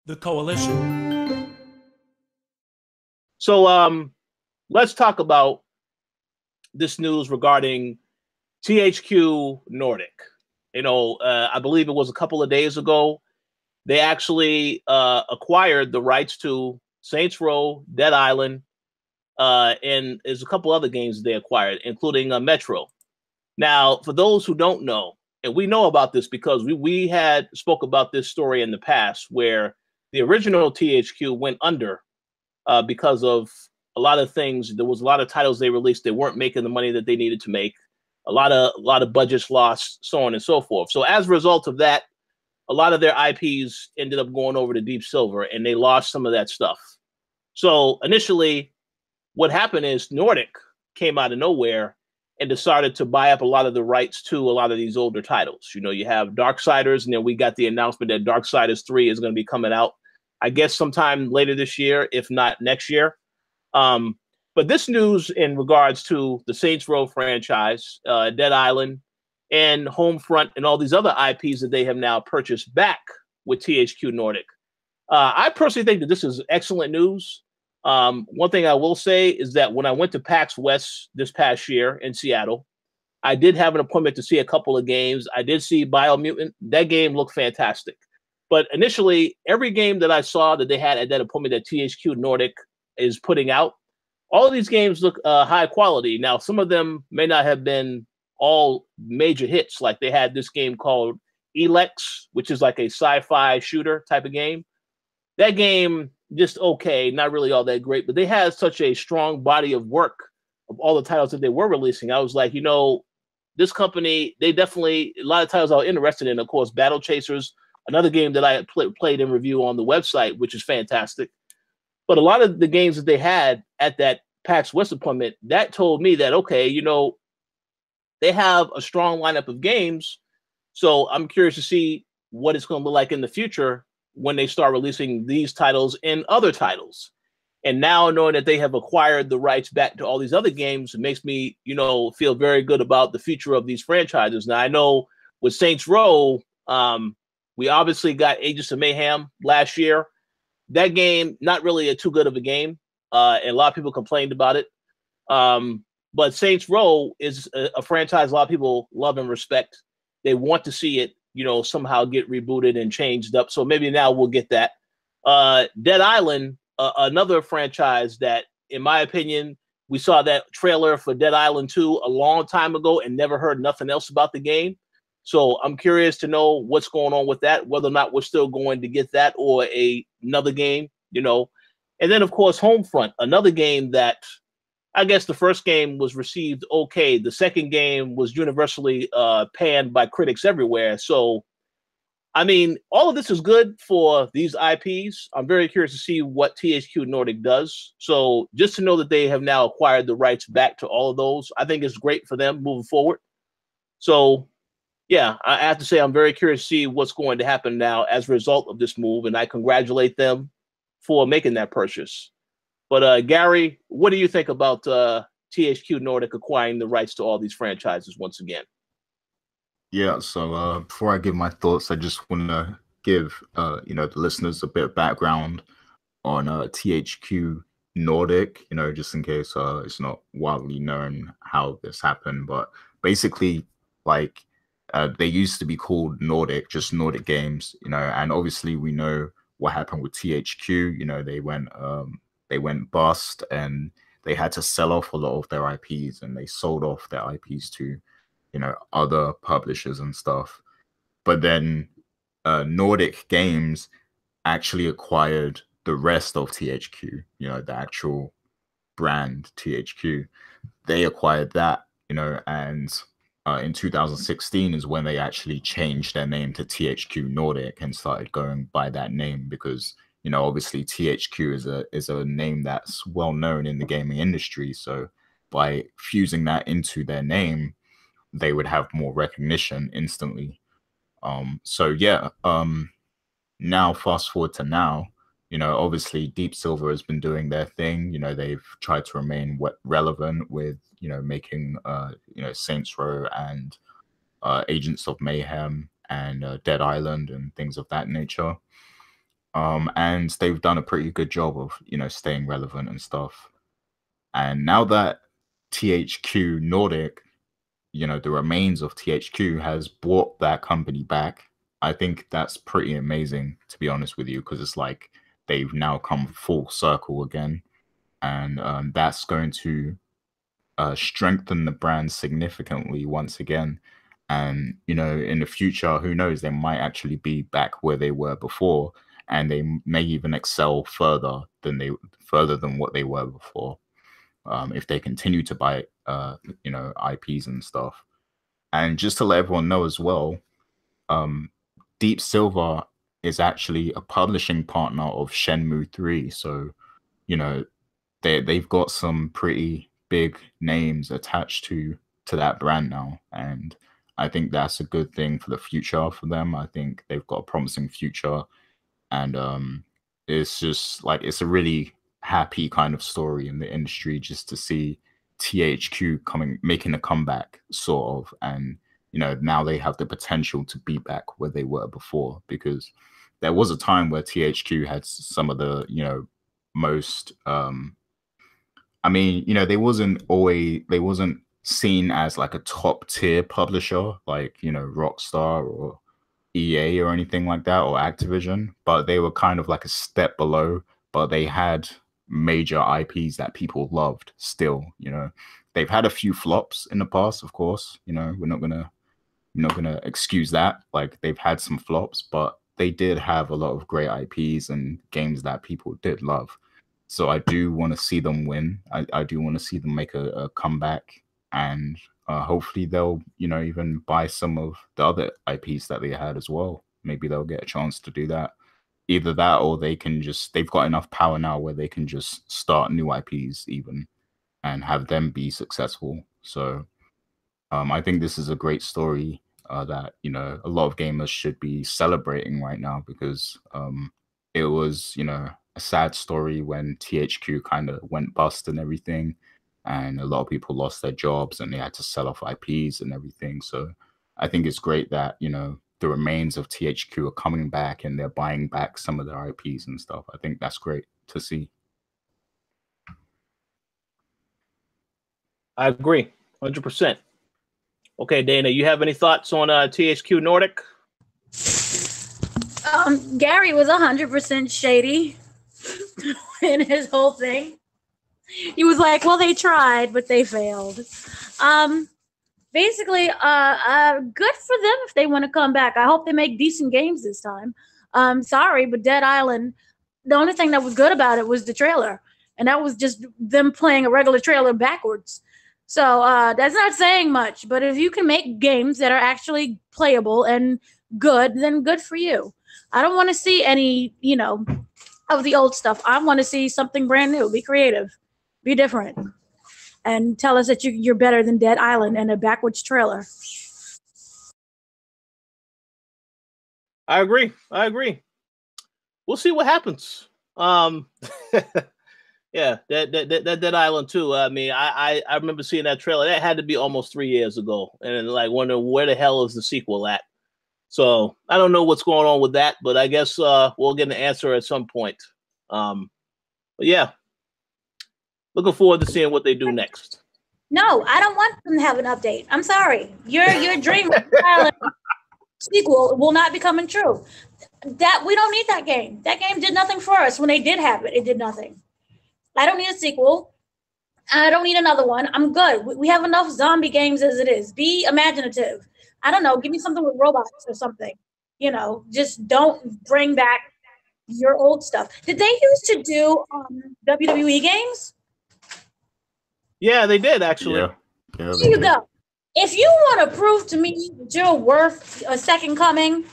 The Koalition. So let's talk about this news regarding THQ Nordic. I believe it was a couple of days ago. They actually acquired the rights to Saints Row, Dead Island, and there's a couple other games they acquired, including Metro. Now, for those who don't know, and we know about this because we had spoke about this story in the past, where the original THQ went under because of a lot of things. There was a lot of titles they released that weren't making the money that they needed to make. A lot of budgets lost, so on and so forth. So as a result of that, a lot of their IPs ended up going over to Deep Silver, and they lost some of that stuff. So initially, what happened is Nordic came out of nowhere and decided to buy up a lot of the rights to a lot of these older titles. You have Darksiders, and then we got the announcement that Darksiders 3 is going to be coming out, I guess, sometime later this year, if not next year. But this news in regards to the Saints Row franchise, Dead Island, and Homefront, and all these other IPs that they have now purchased back with THQ Nordic. I personally think that this is excellent news. One thing I will say is that when I went to PAX West this past year in Seattle, I did have an appointment to see a couple of games. I did see Biomutant. That game looked fantastic. But initially, every game that I saw that they had at that appointment that THQ Nordic is putting out, all of these games look high quality. Now, some of them may not have been all major hits. Like they had this game called Elex, which is like a sci-fi shooter type of game. That game, just okay, not really all that great, but they had such a strong body of work of all the titles that they were releasing. I was like, this company, they definitely, a lot of titles I was interested in. Of course, Battle Chasers, another game that I played in review on the website, which is fantastic. But a lot of the games that they had at that PAX West appointment, that told me that, okay, they have a strong lineup of games. So I'm curious to see what it's going to look like in the future when they start releasing these titles and other titles. And now knowing that they have acquired the rights back to all these other games, it makes me, feel very good about the future of these franchises. Now, I know with Saints Row, we obviously got Agents of Mayhem last year. That game, not really too good of a game. And a lot of people complained about it. But Saints Row is a franchise a lot of people love and respect. They want to see it, somehow get rebooted and changed up. So maybe now we'll get that. Dead Island, another franchise that, in my opinion, we saw that trailer for Dead Island 2 a long time ago and never heard nothing else about the game. So I'm curious to know what's going on with that, whether or not we're still going to get that or another game, And then, of course, Homefront, another game that I guess the first game was received okay. The second game was universally panned by critics everywhere. So, I mean, all of this is good for these IPs. I'm very curious to see what THQ Nordic does. So just to know that they have now acquired the rights back to all of those, I think it's great for them moving forward. So, yeah, I have to say I'm very curious to see what's going to happen now as a result of this move, and I congratulate them for making that purchase. But Gary, what do you think about THQ Nordic acquiring the rights to all these franchises once again? Yeah, so before I give my thoughts, I just want to give the listeners a bit of background on THQ Nordic, just in case it's not widely known how this happened. But basically, like, they used to be called Nordic, just Nordic Games, and obviously we know what happened with THQ. They went bust, and they had to sell off a lot of their IPs, and they sold off their IPs to other publishers and stuff. But then Nordic Games actually acquired the rest of THQ, the actual brand THQ. They acquired that, and in 2016 is when they actually changed their name to THQ Nordic and started going by that name because, obviously THQ is a name that's well known in the gaming industry. So by fusing that into their name, they would have more recognition instantly. Now fast forward to now, obviously Deep Silver has been doing their thing. They've tried to remain relevant with, making, Saints Row and Agents of Mayhem and Dead Island and things of that nature. And they've done a pretty good job of, you know, staying relevant and stuff. And now that THQ Nordic, you know, the remains of THQ has brought that company back, I think that's pretty amazing, to be honest with you, because it's like they've now come full circle again. And that's going to strengthen the brand significantly once again. And, you know, in the future, who knows, they might actually be back where they were before, and they may even excel further than what they were before, if they continue to buy, you know, IPs and stuff. And just to let everyone know as well, Deep Silver is actually a publishing partner of Shenmue 3. So, you know, they've got some pretty big names attached to that brand now. And I think that's a good thing for the future for them. I think they've got a promising future. And it's just like, it's a really happy kind of story in the industry just to see THQ making a comeback, sort of. And, you know, now they have the potential to be back where they were before, because there was a time where THQ had some of the, you know, most, I mean, you know, they wasn't seen as like a top tier publisher, like, you know, Rockstar or EA or anything like that, or Activision, but they were kind of like a step below, but they had major IPs that people loved still. You know, they've had a few flops in the past, of course, you know, we're not gonna excuse that. Like, they've had some flops, but they did have a lot of great IPs and games that people did love. So I do want to see them win. I do want to see them make a comeback, and hopefully they'll, you know, even buy some of the other IPs that they had as well. Maybe they'll get a chance to do that. Either that, or they can just, they've got enough power now where they can just start new IPs even and have them be successful. So I think this is a great story that, you know, a lot of gamers should be celebrating right now, because it was, you know, a sad story when THQ kind of went bust and everything, and a lot of people lost their jobs and they had to sell off IPs and everything. So I think it's great that, you know, the remains of THQ are coming back and they're buying back some of their IPs and stuff. I think that's great to see. I agree, 100%. Okay, Dana, you have any thoughts on THQ Nordic? Gary was 100% shady in his whole thing. He was like, well, they tried, but they failed. Basically, good for them if they want to come back. I hope they make decent games this time. Sorry, but Dead Island, the only thing that was good about it was the trailer. And that was just them playing a regular trailer backwards. So that's not saying much. But if you can make games that are actually playable and good, then good for you. I don't want to see any, you know, of the old stuff. I want to see something brand new. Be creative. Be different. And tell us that you're better than Dead Island and a backwards trailer. I agree. We'll see what happens. Yeah, that Dead Island too. I mean, I remember seeing that trailer. That had to be almost 3 years ago, and like wondering where the hell is the sequel at. So I don't know what's going on with that, but I guess we'll get an answer at some point. But yeah, looking forward to seeing what they do next. No, I don't want them to have an update. I'm sorry. Your dream sequel will not be coming true. That we don't need that game. That game did nothing for us. When they did have it, it did nothing. I don't need a sequel. I don't need another one. I'm good. We have enough zombie games as it is. Be imaginative. I don't know. Give me something with robots or something. You know, just don't bring back your old stuff. Did they used to do WWE games? Yeah, they did actually. Yeah, there you go. If you want to prove to me that you're worth a second coming,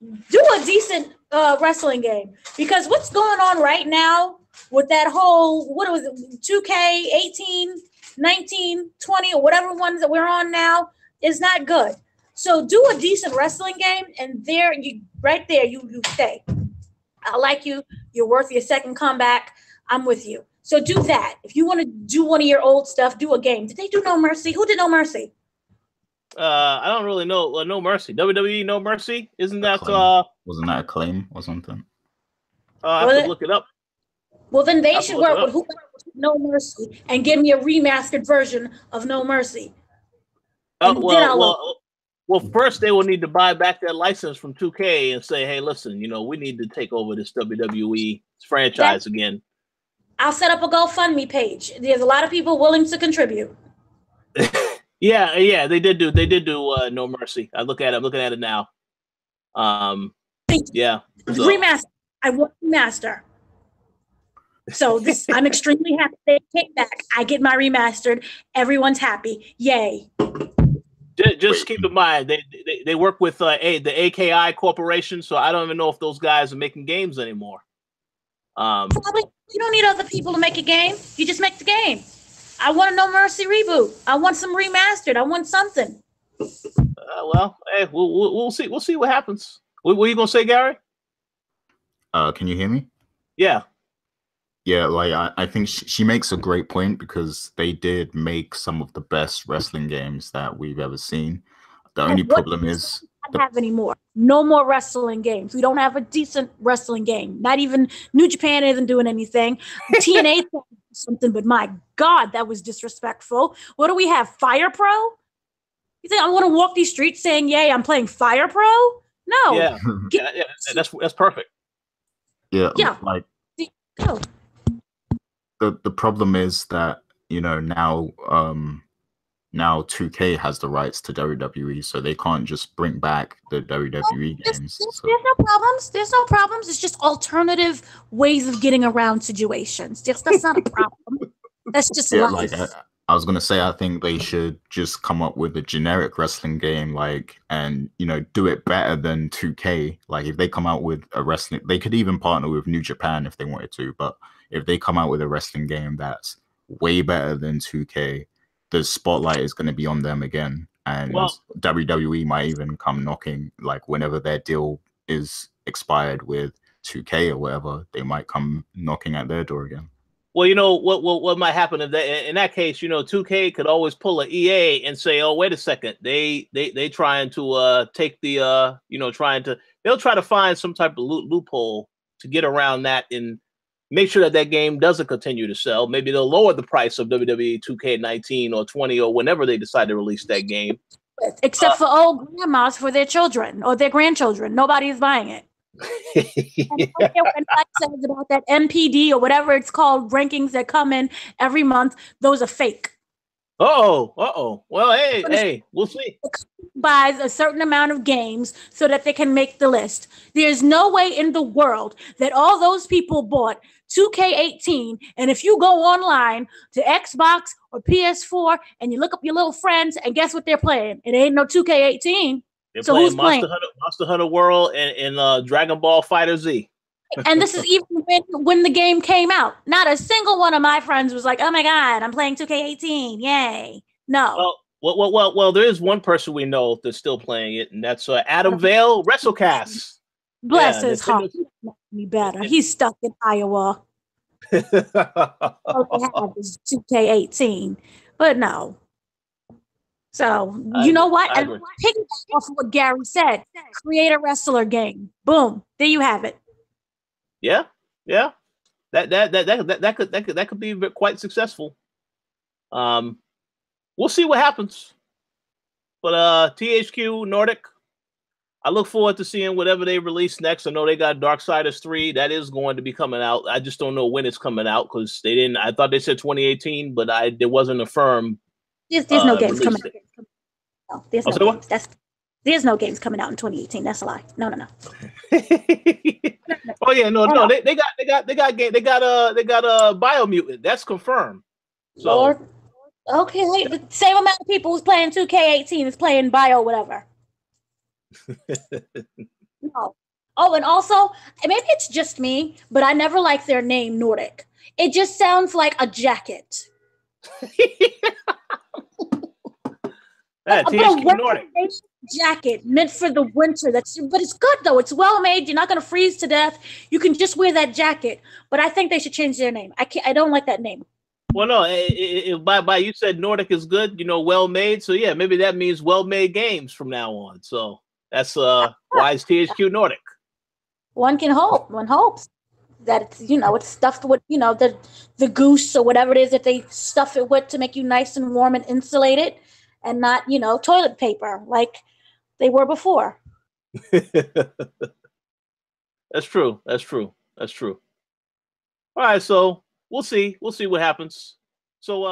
do a decent wrestling game. Because what's going on right now with that whole, what was it, 2K 18, 19, 20, or whatever ones that we're on now is not good. So do a decent wrestling game, and there you, right there, you stay. I like you. You're worth your second comeback. I'm with you. So do that. If you want to do one of your old stuff, do a game. Did they do No Mercy? Who did No Mercy? I don't really know. No Mercy. WWE No Mercy? Isn't that Wasn't that Acclaim or something? I have to look it up. Well, then they should work with No Mercy and give me a remastered version of No Mercy. Well, first they will need to buy back that license from 2K and say, hey, listen, we need to take over this WWE franchise again. I'll set up a GoFundMe page. There's a lot of people willing to contribute. Yeah, they did do No Mercy. I'm looking at it now. Yeah. So. Remaster. I want remaster. So I'm extremely happy they came back. I get my remastered. Everyone's happy. Yay. Just keep in mind they work with the AKI Corporation, so I don't even know if those guys are making games anymore. Probably you don't need other people to make a game. You just make the game. I want a No Mercy reboot. I want some remastered. I want something. Well, hey, we'll see. We'll see what happens. What are you gonna say, Gary? Can you hear me? Yeah. Yeah, like I think she makes a great point because they did make some of the best wrestling games that we've ever seen. The only problem is we don't have anymore. No more wrestling games. We don't have a decent wrestling game. Not even New Japan isn't doing anything. TNA something, but my God, that was disrespectful. What do we have? Fire Pro? You think I want to walk these streets saying, "Yay, I'm playing Fire Pro"? No. Yeah, that's perfect. Yeah, yeah. Like go. The problem is that now 2K has the rights to WWE, so they can't just bring back the WWE games. There's no problems. There's no problems. It's just alternative ways of getting around situations. That's not a problem. That's just life. Like I was gonna say, I think they should just come up with a generic wrestling game, and do it better than 2K. Like if they come out with a wrestling, they could even partner with New Japan if they wanted to. But if they come out with a wrestling game that's way better than 2K, the spotlight is going to be on them again, and WWE might even come knocking. Like whenever their deal is expired with 2K or whatever, they might come knocking at their door again. Well, what might happen in that case, 2K could always pull an EA and say, "Oh, wait a second, they trying to take the they'll try to find some type of loophole to get around that and make sure that game doesn't continue to sell. Maybe they'll lower the price of WWE 2K19 or 20 or whenever they decide to release that game. Except for old grandmas for their children or their grandchildren. Nobody is buying it. And I don't care what anybody says about that MPD or whatever it's called, rankings that come in every month. Those are fake. Well, hey, we'll see. Buys a certain amount of games so that they can make the list. There's no way in the world that all those people bought 2K18, and if you go online to Xbox or PS4 and you look up your little friends and guess what they're playing? It ain't no 2K18. They're so playing Monster Hunter World and Dragon Ball Fighter Z. And this is even when the game came out. Not a single one of my friends was like, "Oh my God, I'm playing 2K18. Yay." No. Well, there is one person we know that's still playing it, and that's Adam Vale, WrestleCast. Bless his heart. He better. He's stuck in Iowa. All they have is 2K18. But no. So, you know what? And piggyback off of what Gary said, create a wrestler game. Boom. There you have it. Yeah. That could be quite successful. We'll see what happens. But THQ Nordic, I look forward to seeing whatever they release next. I know they got Darksiders 3 that is going to be coming out. I just don't know when it's coming out because they didn't. I thought they said 2018, but there wasn't a firm. There's no games coming out. No, there's no games. There's no games coming out in 2018. That's a lie. No. Oh yeah, no. They got Biomutant. That's confirmed. So Lord. Okay, the same amount of people who's playing 2K18 is playing Bio whatever. No. Oh, and also maybe it's just me, but I never liked their name Nordic. It just sounds like a jacket. THQ Nordic jacket meant for the winter. But it's good though. It's well made. You're not gonna freeze to death. You can just wear that jacket. But I think they should change their name. I don't like that name. Well, no. By you said Nordic is good. Well made. So yeah, maybe that means well made games from now on. So that's why it's THQ Nordic. One can hope. One hopes. that it's, you know, it's stuffed with, you know, the goose or whatever it is that they stuff it with to make you nice and warm and insulated, and not, you know, toilet paper like they were before. That's true. That's true. That's true. All right, so we'll see. We'll see what happens. So